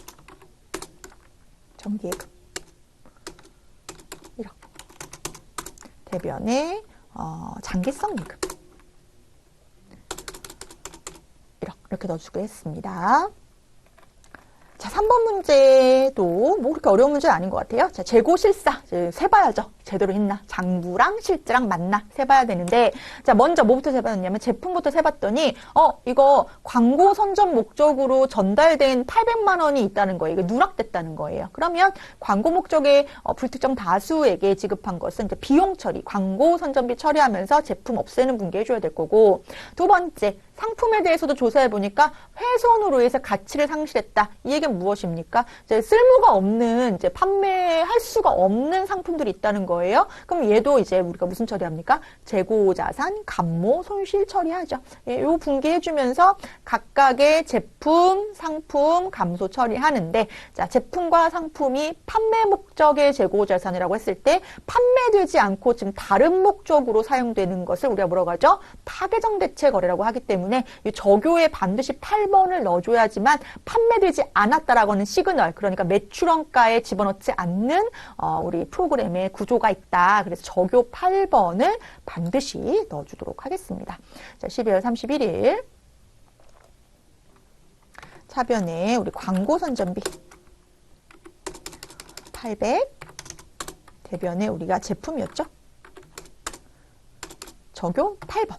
정기 예금 1억. 대변에 장기성 예금 이렇게 넣어주겠습니다. 자, 3번 문제도 뭐 그렇게 어려운 문제는 아닌 것 같아요. 자, 재고 실사 세봐야죠. 제대로 했나? 장부랑 실제랑 맞나? 세봐야 되는데, 자, 먼저 뭐부터 세봤냐면 제품부터 세봤더니 이거 광고 선전 목적으로 전달된 800만 원이 있다는 거예요. 이게 누락됐다는 거예요. 그러면 광고 목적의 불특정 다수에게 지급한 것은 이제 비용 처리, 광고 선전비 처리하면서 제품 없애는 분개해줘야 될 거고, 두 번째 상품에 대해서도 조사해 보니까 훼손으로 해서 가치를 상실했다. 이 얘기는 무엇입니까? 이제 쓸모가 없는, 이제 판매할 수가 없는 상품들이 있다는 거예요. 그럼 얘도 이제 우리가 무슨 처리합니까? 재고자산, 감모, 손실 처리하죠. 예, 요 분개해주면서 각각의 제품, 상품, 감소 처리하는데, 자, 제품과 상품이 판매 목적의 재고자산이라고 했을 때 판매되지 않고 지금 다른 목적으로 사용되는 것을 우리가 뭐라고 하죠? 타계정 대체 거래라고 하기 때문에 이 적요에 반드시 8번을 넣어줘야지만 판매되지 않았다라고 하는 시그널, 그러니까 매출원가에 집어넣지 않는 우리 프로그램의 구조가 있다. 그래서 적요 8번을 반드시 넣어주도록 하겠습니다. 자, 12월 31일 차변에 우리 광고 선전비 800, 대변에 우리가 제품이었죠? 적요 8번.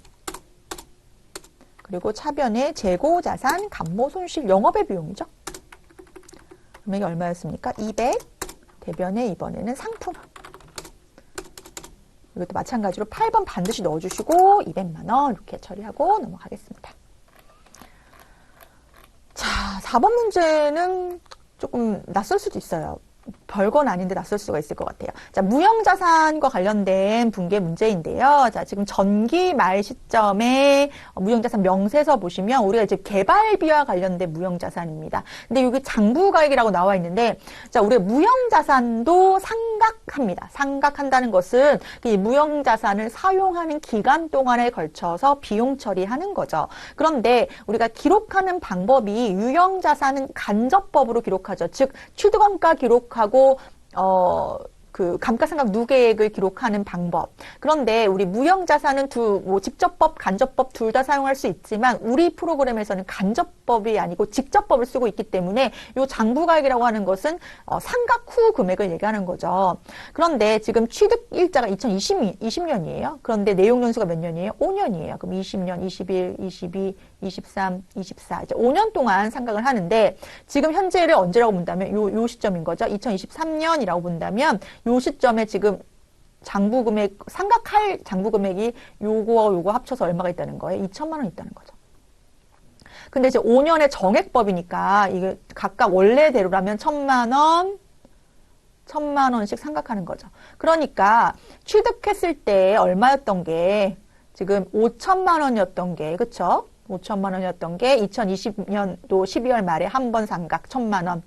그리고 차변에 재고자산, 감모, 손실, 영업의 비용이죠. 금액이 얼마였습니까? 200. 대변에 이번에는 상품. 이것도 마찬가지로 8번 반드시 넣어주시고 200만 원 이렇게 처리하고 넘어가겠습니다. 자, 4번 문제는 조금 낯설 수도 있어요. 별건 아닌데 낯설 수가 있을 것 같아요. 자, 무형자산과 관련된 분계 문제인데요. 자, 지금 전기 말 시점에 무형자산 명세서 보시면 우리가 이제 개발비와 관련된 무형자산입니다. 근데 여기 장부가액이라고 나와 있는데, 자, 우리가 무형자산도 상각합니다. 상각한다는 것은 이 무형자산을 사용하는 기간 동안에 걸쳐서 비용 처리하는 거죠. 그런데 우리가 기록하는 방법이 유형자산은 간접법으로 기록하죠. 즉, 취득원가 기록하고 그 감가상각 누계액을 기록하는 방법. 그런데 우리 무형자산은 직접법, 간접법 둘 다 사용할 수 있지만 우리 프로그램에서는 간접법이 아니고 직접법을 쓰고 있기 때문에 요 장부가액이라고 하는 것은 상각 후 금액을 얘기하는 거죠. 그런데 지금 취득일자가 2020년이에요. 그런데 내용연수가 몇 년이에요? 5년이에요. 그럼 20년, 21, 22, 23, 24 이제 5년 동안 상각을 하는데 지금 현재를 언제라고 본다면 요 시점인 거죠. 2023년이라고 본다면 요 시점에 지금 장부금액 상각할 장부금액이 요거 합쳐서 얼마가 있다는 거예요? 2천만 원 있다는 거죠. 근데 이제 5년의 정액법이니까 이게 각각 원래대로라면 1,000만 원씩 상각하는 거죠. 그러니까 취득했을 때 얼마였던 게 지금 5천만 원이었던 게 그쵸? 5천만 원이었던 게 2020년도 12월 말에 한 번 상각 1,000만 원,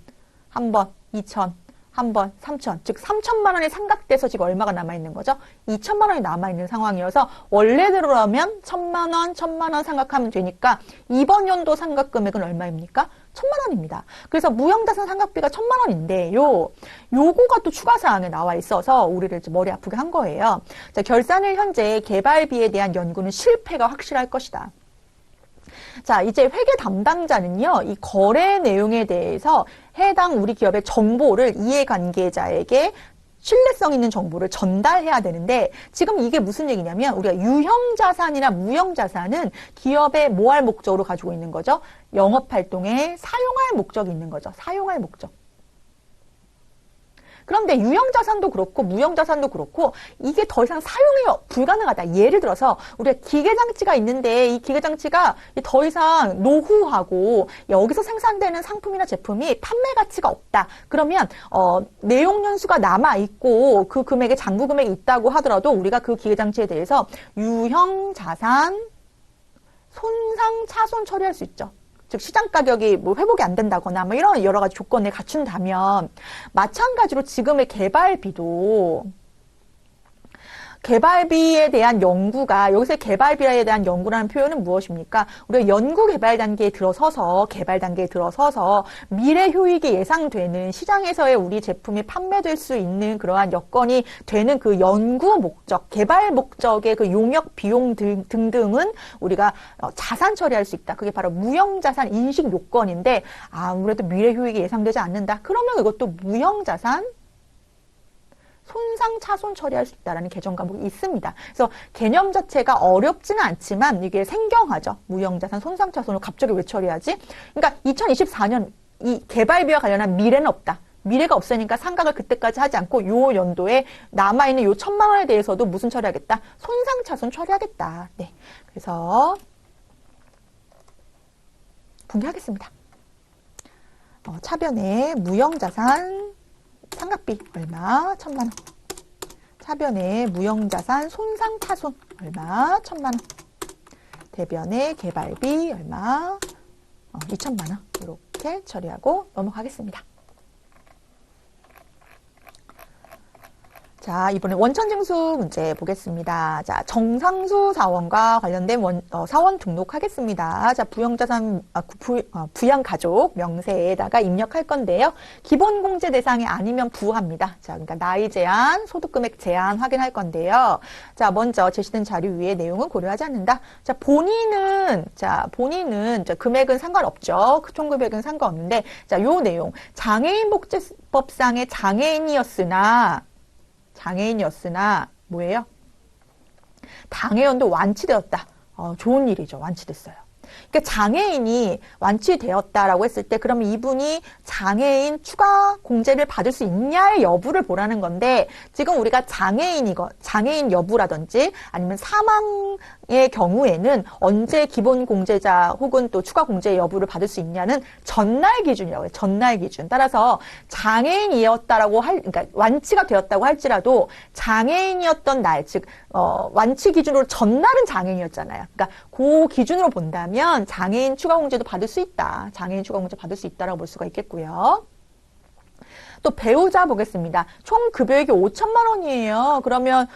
한 번 2천, 한 번 3천, 즉 3천만 원이 상각돼서 지금 얼마가 남아있는 거죠? 2천만 원이 남아있는 상황이어서 원래대로라면 1,000만 원 상각하면 되니까 이번 연도 상각 금액은 얼마입니까? 1,000만 원입니다. 그래서 무형자산 상각비가 1,000만 원인데 요거가 또 추가사항에 나와 있어서 우리를 머리 아프게 한 거예요. 자, 결산일 현재 개발비에 대한 연구는 실패가 확실할 것이다. 자, 이제 회계 담당자는요, 이 거래 내용에 대해서 해당 우리 기업의 정보를 이해관계자에게 신뢰성 있는 정보를 전달해야 되는데 지금 이게 무슨 얘기냐면 우리가 유형자산이나 무형자산은 기업의 뭐 할 목적으로 가지고 있는 거죠? 영업활동에 사용할 목적이 있는 거죠. 사용할 목적. 그런데 유형자산도 그렇고 무형자산도 그렇고 이게 더 이상 사용이 불가능하다. 예를 들어서 우리가 기계장치가 있는데 이 기계장치가 더 이상 노후하고 여기서 생산되는 상품이나 제품이 판매 가치가 없다. 그러면 내용연수가 남아있고 그 금액에 장부금액이 있다고 하더라도 우리가 그 기계장치에 대해서 유형자산 손상 차손 처리할 수 있죠. 즉 시장 가격이 뭐 회복이 안 된다거나 뭐 이런 여러 가지 조건을 갖춘다면 마찬가지로 지금의 개발비에 대한 연구가 여기서 개발비에 대한 연구라는 표현은 무엇입니까? 우리가 연구 개발 단계에 들어서서 미래 효익이 예상되는 시장에서의 우리 제품이 판매될 수 있는 그러한 여건이 되는 그 연구 목적, 개발 목적의 그 용역 비용 등등은 우리가 자산 처리할 수 있다. 그게 바로 무형자산 인식 요건인데 아무래도 미래 효익이 예상되지 않는다. 그러면 이것도 무형자산 손상 차손 처리할 수 있다라는 개정 과목이 있습니다. 그래서 개념 자체가 어렵지는 않지만 이게 생경하죠. 무형자산 손상 차손을 갑자기 왜 처리하지? 그러니까 2024년 이 개발비와 관련한 미래는 없다. 미래가 없으니까 상각을 그때까지 하지 않고 요 연도에 남아있는 요 1,000만 원에 대해서도 무슨 처리하겠다? 손상 차손 처리하겠다. 네. 그래서 공개하겠습니다. 차변에 무형자산 상각비 얼마? 1,000만 원. 차변에 무형자산 손상 타손 얼마? 1,000만 원. 대변에 개발비 얼마? 2,000만 원. 이렇게 처리하고 넘어가겠습니다. 자, 이번에 원천징수 문제 보겠습니다. 자, 정상수 사원과 관련된 사원 등록하겠습니다. 자, 부양가족 명세에다가 입력할 건데요. 기본공제 대상이 아니면 부합니다. 자, 그러니까 나이 제한, 소득금액 제한 확인할 건데요. 자, 먼저 제시된 자료 위에 내용은 고려하지 않는다. 자, 본인은 금액은 상관없죠. 총 금액은 상관없는데, 자, 요 내용. 장애인복지법상의 장애인이었으나 뭐예요? 당해연도 완치되었다. 좋은 일이죠. 완치됐어요. 그러니까 장애인이 완치되었다라고 했을 때 그러면 이분이 장애인 추가 공제를 받을 수 있냐의 여부를 보라는 건데 지금 우리가 장애인 여부라든지 아니면 사망의 경우에는 언제 기본 공제자 혹은 또 추가 공제 여부를 받을 수 있냐는 전날 기준이라고 해요. 전날 기준. 따라서 장애인이었다라고 그러니까 완치가 되었다고 할지라도 장애인이었던 날, 즉 완치 기준으로 전날은 장애인이었잖아요. 그러니까 그 기준으로 본다면 장애인 추가 공제도 받을 수 있다. 장애인 추가 공제 받을 수 있다라고 볼 수가 있겠고요. 또 배우자 보겠습니다. 총 급여액이 5천만 원이에요. 그러면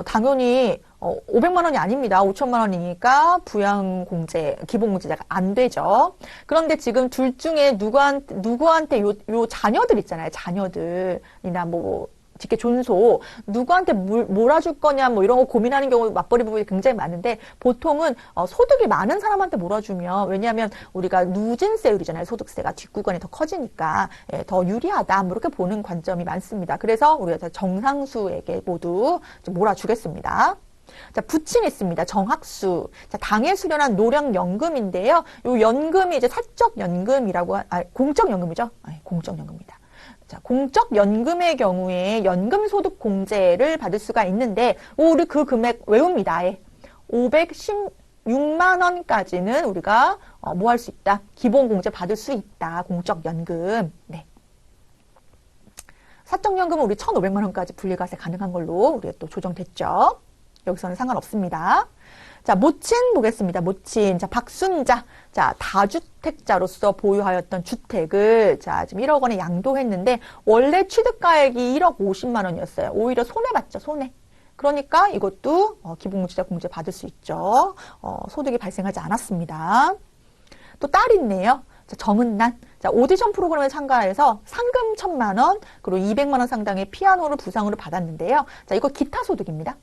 당연히 500만 원이 아닙니다. 5천만 원이니까 부양공제, 기본공제자가 안 되죠. 그런데 지금 둘 중에 누구한테 요 자녀들 있잖아요. 자녀들이나 뭐 직계 존소 누구한테 몰아줄 거냐 뭐 이런 거 고민하는 경우 맞벌이 부분이 굉장히 많은데 보통은 소득이 많은 사람한테 몰아주면 왜냐하면 우리가 누진세율이잖아요. 소득세가 뒷구간이 더 커지니까 더 유리하다 뭐 이렇게 보는 관점이 많습니다. 그래서 우리가 정상수에게 모두 몰아주겠습니다. 자, 부친 있습니다. 정학수. 자, 당에 수련한 노령연금인데요. 요 연금이 이제 사적연금이라고, 공적연금이죠? 공적연금입니다. 자, 공적연금의 경우에 연금소득공제를 받을 수가 있는데, 우리 그 금액 외웁니다. 516만 원까지는 우리가 뭐 할 수 있다? 기본공제 받을 수 있다. 공적연금. 네. 사적연금은 우리 1,500만 원까지 분리과세 가능한 걸로 우리가 또 조정됐죠. 여기서는 상관없습니다. 자, 모친 보겠습니다. 모친. 자, 박순자. 자, 다주택자로서 보유하였던 주택을 자, 지금 1억 원에 양도했는데 원래 취득가액이 1억 50만 원이었어요. 오히려 손해봤죠. 손해. 그러니까 이것도 기본공제자 공제 받을 수 있죠. 소득이 발생하지 않았습니다. 또 딸이 있네요. 자, 정은난. 자, 오디션 프로그램에 참가해서 상금 1,000만 원, 그리고 200만 원 상당의 피아노를 부상으로 받았는데요. 자, 이거 기타 소득입니다.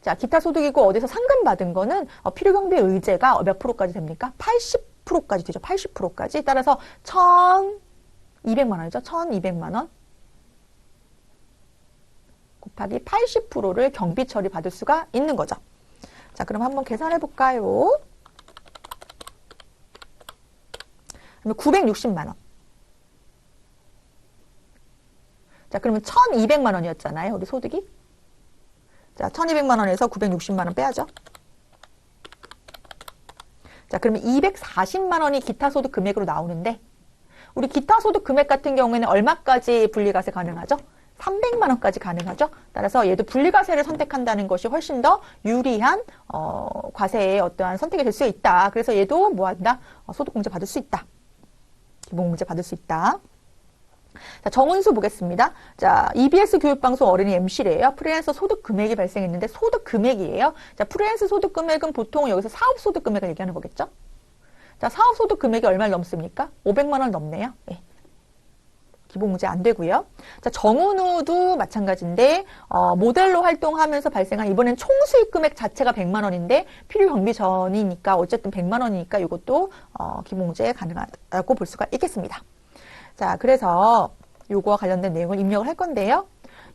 자, 기타 소득이고 어디서 상금 받은 거는 필요경비 의제가 몇 프로까지 됩니까? 80%까지 되죠. 80%까지. 따라서 1,200만 원이죠. 1,200만 원 곱하기 80%를 경비 처리 받을 수가 있는 거죠. 자, 그럼 한번 계산해 볼까요? 그러면 960만 원. 자, 그러면 1,200만 원이었잖아요. 우리 소득이. 자, 1,200만 원에서 960만 원 빼야죠. 자, 그러면 240만 원이 기타 소득 금액으로 나오는데 우리 기타 소득 금액 같은 경우에는 얼마까지 분리과세 가능하죠? 300만 원까지 가능하죠. 따라서 얘도 분리과세를 선택한다는 것이 훨씬 더 유리한 과세의 어떠한 선택이 될 수 있다. 그래서 얘도 뭐 한다? 소득공제 받을 수 있다. 기본공제 받을 수 있다. 자, 정은수 보겠습니다. 자, EBS 교육방송 어린이 MC래요. 프리랜서 소득 금액이 발생했는데 소득 금액이에요. 자, 프리랜서 소득 금액은 보통 여기서 사업 소득 금액을 얘기하는 거겠죠? 자, 사업 소득 금액이 얼마를 넘습니까? 500만 원 넘네요. 예. 기본공제 안 되고요. 자, 정은우도 마찬가지인데 모델로 활동하면서 발생한 이번엔 총수익 금액 자체가 100만 원인데 필요 경비 전이니까 어쨌든 100만 원이니까 이것도 기본공제 가능하다고 볼 수가 있겠습니다. 자, 그래서 요거와 관련된 내용을 입력을 할 건데요.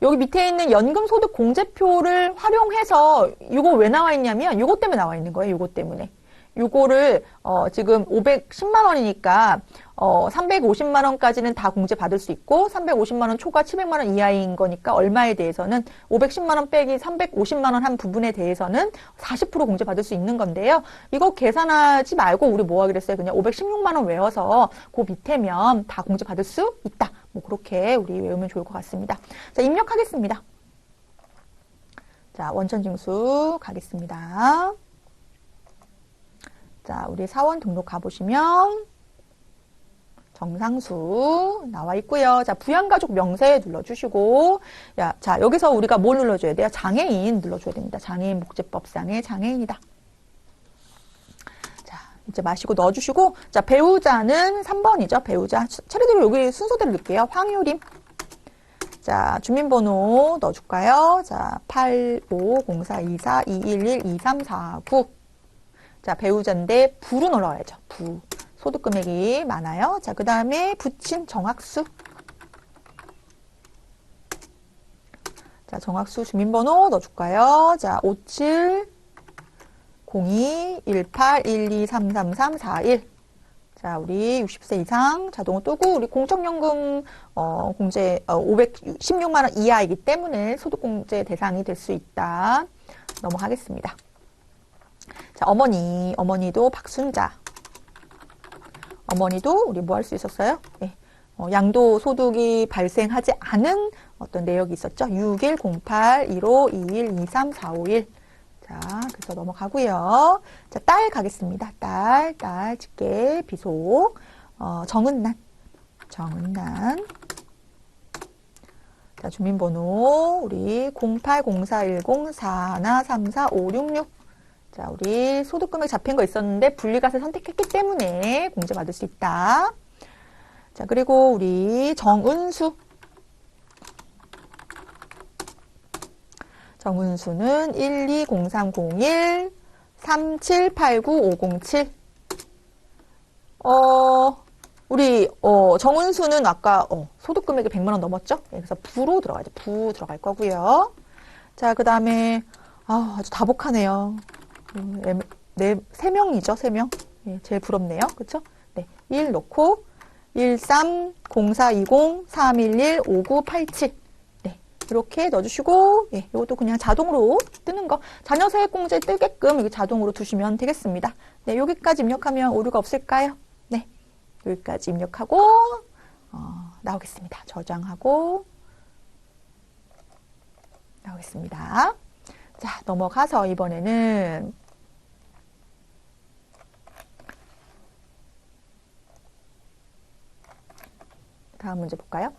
여기 밑에 있는 연금소득 공제표를 활용해서 요거 왜 나와 있냐면 요거 때문에 나와 있는 거예요. 요거 때문에. 요거를 지금 510만 원이니까 350만 원까지는 다 공제 받을 수 있고 350만 원 초과 700만 원 이하인 거니까 얼마에 대해서는 510만 원 빼기 350만 원 한 부분에 대해서는 40% 공제 받을 수 있는 건데요. 이거 계산하지 말고 우리 뭐 하기로 했어요? 그냥 516만 원 외워서 그 밑에면 다 공제 받을 수 있다. 뭐 그렇게 우리 외우면 좋을 것 같습니다. 자, 입력하겠습니다. 자, 원천징수 가겠습니다. 자, 우리 사원 등록 가보시면 정상수 나와 있고요. 자, 부양가족 명세 눌러주시고, 자, 여기서 우리가 뭘 눌러줘야 돼요? 장애인 눌러줘야 됩니다. 장애인 복지법상의 장애인이다. 자, 이제 마시고 넣어주시고, 자, 배우자는 3번이죠. 배우자. 차례대로 여기 순서대로 넣을게요. 황유림. 자, 주민번호 넣어줄까요? 자, 85042421123349. 자, 배우자인데 부로 넣어야죠. 부. 소득 금액이 많아요. 자, 그 다음에 부친 정학수. 자, 정학수 주민번호 넣어줄까요? 자, 570218123341. 자, 우리 60세 이상 자동으로 뜨고, 우리 공적연금, 공제, 516만원 이하이기 때문에 소득공제 대상이 될 수 있다. 넘어가겠습니다. 자, 어머니도 박순자. 어머니도 우리 뭐 할 수 있었어요? 네. 양도소득이 발생하지 않은 어떤 내역이 있었죠. 61081521234551. 자, 그래서 넘어가고요. 자, 딸 가겠습니다. 딸 직계 비속. 정은난. 자, 주민번호 우리 08041041343566. 자, 우리 소득금액 잡힌 거 있었는데 분리과세 선택했기 때문에 공제 받을 수 있다. 자, 그리고 우리 정은수. 정은수는 120301 3789507. 우리 정은수는 아까 소득 금액이 100만 원 넘었죠? 예, 그래서 부로 들어가죠. 부 들어갈 거고요. 자, 그다음에 아주 다복하네요. 네, 3명이죠, 3명. 예, 제일 부럽네요. 그렇죠? 네. 1 넣고 130420311597. 네. 이렇게 넣어 주시고 예, 이것도 그냥 자동으로 뜨는 거. 자녀 세액공제 뜨게끔 이렇게 자동으로 두시면 되겠습니다. 네, 여기까지 입력하면 오류가 없을까요? 네. 여기까지 입력하고 나오겠습니다. 저장하고 나오겠습니다. 자, 넘어가서 이번에는 다음 문제 볼까요?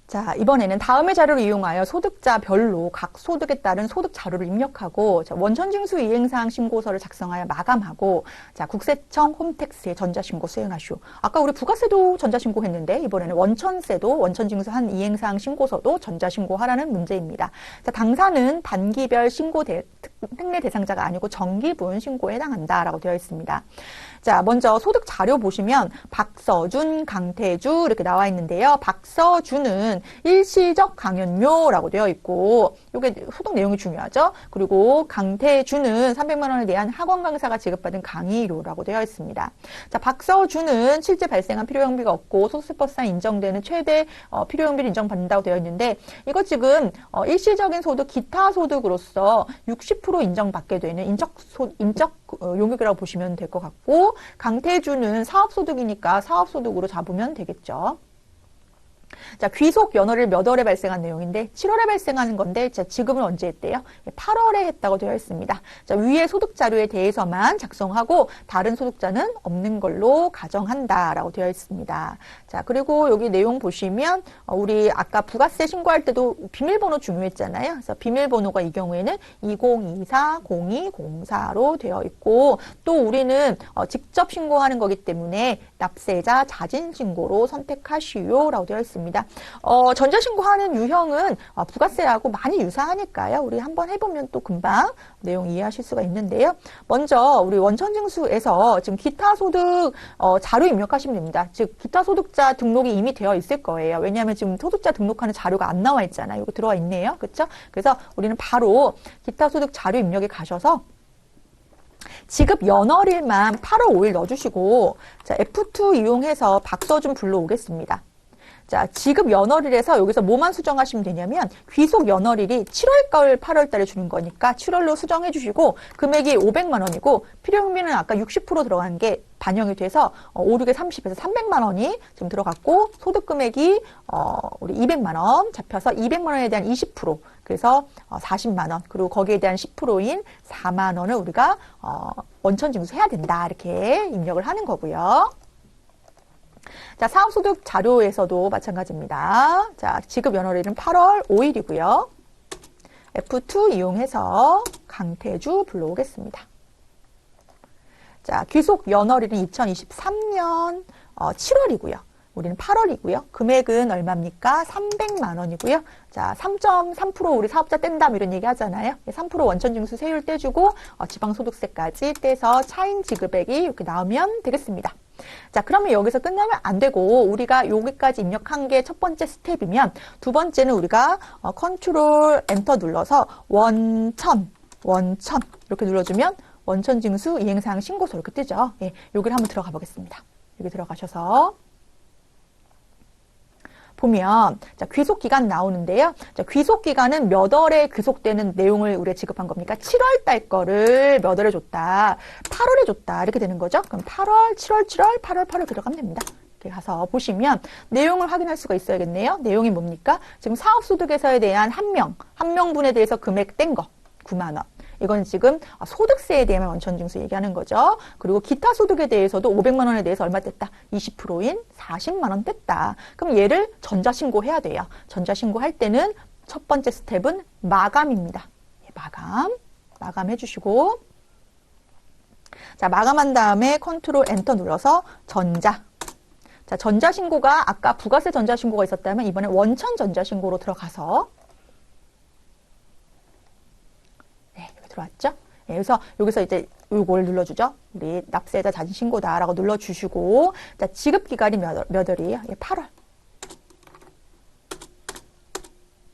자, 이번에는 다음의 자료를 이용하여 소득자별로 각 소득에 따른 소득 자료를 입력하고 원천징수 이행사항 신고서를 작성하여 마감하고 자, 국세청 홈택스에 전자신고 수행하시오. 아까 우리 부가세도 전자신고했는데 이번에는 원천세도 원천징수한 이행사항 신고서도 전자신고하라는 문제입니다. 자, 당사는 단기별 신고 특례 대상자가 아니고 정기분 신고에 해당한다라고 되어 있습니다. 자, 먼저 소득 자료 보시면 박서준, 강태주 이렇게 나와 있는데요. 박서준은 일시적 강연료라고 되어 있고 이게 소득 내용이 중요하죠. 그리고 강태주는 300만 원에 대한 학원 강사가 지급받은 강의료라고 되어 있습니다. 자, 박서준은 실제 발생한 필요형비가 없고 소득세법상 인정되는 최대 필요형비를 인정받는다고 되어 있는데 이거 지금 일시적인 소득, 기타 소득으로서 60% 인정받게 되는 인적 용역이라고 보시면 될 것 같고 강태주는 사업소득이니까 사업소득으로 잡으면 되겠죠. 자, 귀속 연월일 몇 월에 발생한 내용인데 7월에 발생하는 건데 자, 지급은 언제 했대요? 8월에 했다고 되어 있습니다. 자, 위의 소득 자료에 대해서만 작성하고 다른 소득자는 없는 걸로 가정한다라고 되어 있습니다. 자, 그리고 여기 내용 보시면 우리 아까 부가세 신고할 때도 비밀번호 중요했잖아요. 그래서 비밀번호가 이 경우에는 2024-0204로 되어 있고 또 우리는 직접 신고하는 거기 때문에 납세자 자진 신고로 선택하시오라고 되어 있습니다. 전자신고하는 유형은 부가세하고 많이 유사하니까요. 우리 한번 해보면 또 금방 내용 이해하실 수가 있는데요. 먼저 우리 원천징수에서 지금 기타소득 자료 입력하시면 됩니다. 즉 기타소득자 등록이 이미 되어 있을 거예요. 왜냐하면 지금 소득자 등록하는 자료가 안 나와 있잖아요. 이거 들어와 있네요. 그렇죠? 그래서 우리는 바로 기타소득 자료 입력에 가셔서 지급 연월일만 8월 5일 넣어주시고 자, F2 이용해서 박서준 불러오겠습니다. 자, 지급 연월일에서 여기서 뭐만 수정하시면 되냐면 귀속 연월일이 7월 걸 8월 달에 주는 거니까 7월로 수정해 주시고 금액이 500만 원이고 필요형비는 아까 60% 들어간 게 반영이 돼서 5, 6에 30에서 300만 원이 지금 들어갔고 소득 금액이 우리 200만 원 잡혀서 200만 원에 대한 20% 그래서 40만 원 그리고 거기에 대한 10%인 4만 원을 우리가 원천징수 해야 된다 이렇게 입력을 하는 거고요. 자, 사업소득 자료에서도 마찬가지입니다. 자, 지급 연월일은 8월 5일이고요. F2 이용해서 강태주 불러오겠습니다. 자, 귀속 연월일은 2023년 7월이고요. 우리는 8월이고요. 금액은 얼마입니까? 300만 원이고요. 자, 3.3% 우리 사업자 뗀다 이런 얘기 하잖아요. 3% 원천징수 세율 떼주고 지방소득세까지 떼서 차임 지급액이 이렇게 나오면 되겠습니다. 자, 그러면 여기서 끝나면 안 되고 우리가 여기까지 입력한 게 첫 번째 스텝이면 두 번째는 우리가 컨트롤 엔터 눌러서 원천 이렇게 눌러주면 원천징수 이행사항 신고서 이렇게 뜨죠. 예, 여기를 한번 들어가 보겠습니다. 여기 들어가셔서 보면 자, 귀속기간 나오는데요. 자, 귀속기간은 몇 월에 귀속되는 내용을 우리가 지급한 겁니까? 7월 달 거를 몇 월에 줬다. 8월에 줬다. 이렇게 되는 거죠. 그럼 8월, 7월, 8월 들어가면 됩니다. 이렇게 가서 보시면 내용을 확인할 수가 있어야겠네요. 내용이 뭡니까? 지금 사업소득에서에 대한 한 명분에 대해서 금액 뗀 거 9만 원. 이건 지금 소득세에 대한 원천징수 얘기하는 거죠. 그리고 기타 소득에 대해서도 500만 원에 대해서 얼마 뗐다? 20%인 40만 원 뗐다. 그럼 얘를 전자신고해야 돼요. 전자신고할 때는 첫 번째 스텝은 마감입니다. 마감해 주시고 자, 마감한 다음에 컨트롤 엔터 눌러서 자, 전자신고가 아까 부가세 전자신고가 있었다면 이번엔 원천 전자신고로 들어가서 네, 여기 들어왔죠? 네, 그래서 여기서 이제 요걸 눌러주죠. 우리 납세자 자진신고다라고 눌러주시고 자, 지급기간이 몇 월이에요? 예, 8월.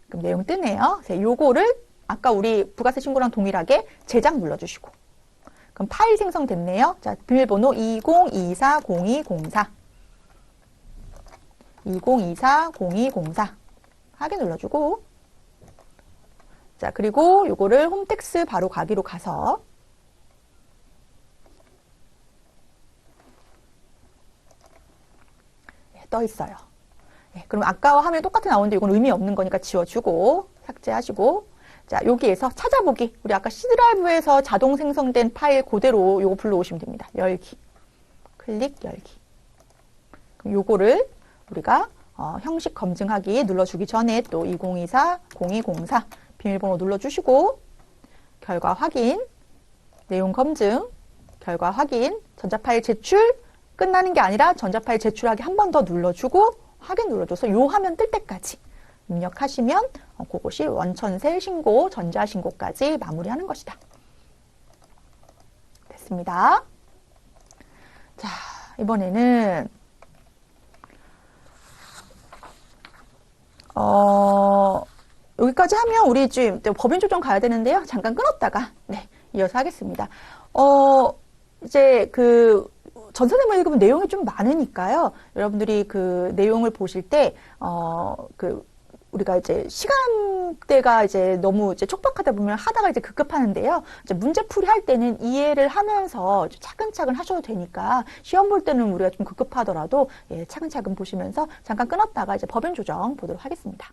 그럼 내용 뜨네요. 그래서 요거를 아까 우리 부가세 신고랑 동일하게 제작 눌러주시고 그럼 파일 생성됐네요. 자, 비밀번호 20240204 20240204 확인 눌러주고 자, 그리고 요거를 홈택스 바로 가기로 가서 네, 떠 있어요. 네, 그럼 아까와 화면이 똑같이 나오는데 이건 의미 없는 거니까 지워주고 삭제하시고 자, 여기에서 찾아보기. 우리 아까 C드라이브에서 자동 생성된 파일 그대로 요거 불러오시면 됩니다. 열기. 클릭 열기. 그럼 요거를 우리가 형식 검증하기 눌러주기 전에 또 2024-0204 비밀번호 눌러주시고 결과 확인, 내용 검증, 결과 확인, 전자파일 제출 끝나는 게 아니라 전자파일 제출하기 한 번 더 눌러주고 확인 눌러줘서 요 화면 뜰 때까지 입력하시면 그것이 원천세 신고, 전자신고까지 마무리하는 것이다. 됐습니다. 자, 이번에는 여기까지 하면 우리 지금 법인 조정 가야 되는데요. 잠깐 끊었다가 네, 이어서 하겠습니다. 이제 그 전세대물 읽으면 내용이 좀 많으니까요. 여러분들이 그 내용을 보실 때 우리가 이제 시간대가 이제 너무 이제 촉박하다 보면 하다가 이제 급급하는데요. 이제 문제 풀이 할 때는 이해를 하면서 차근차근 하셔도 되니까 시험 볼 때는 우리가 좀 급급하더라도 예, 차근차근 보시면서 잠깐 끊었다가 이제 법인 조정 보도록 하겠습니다.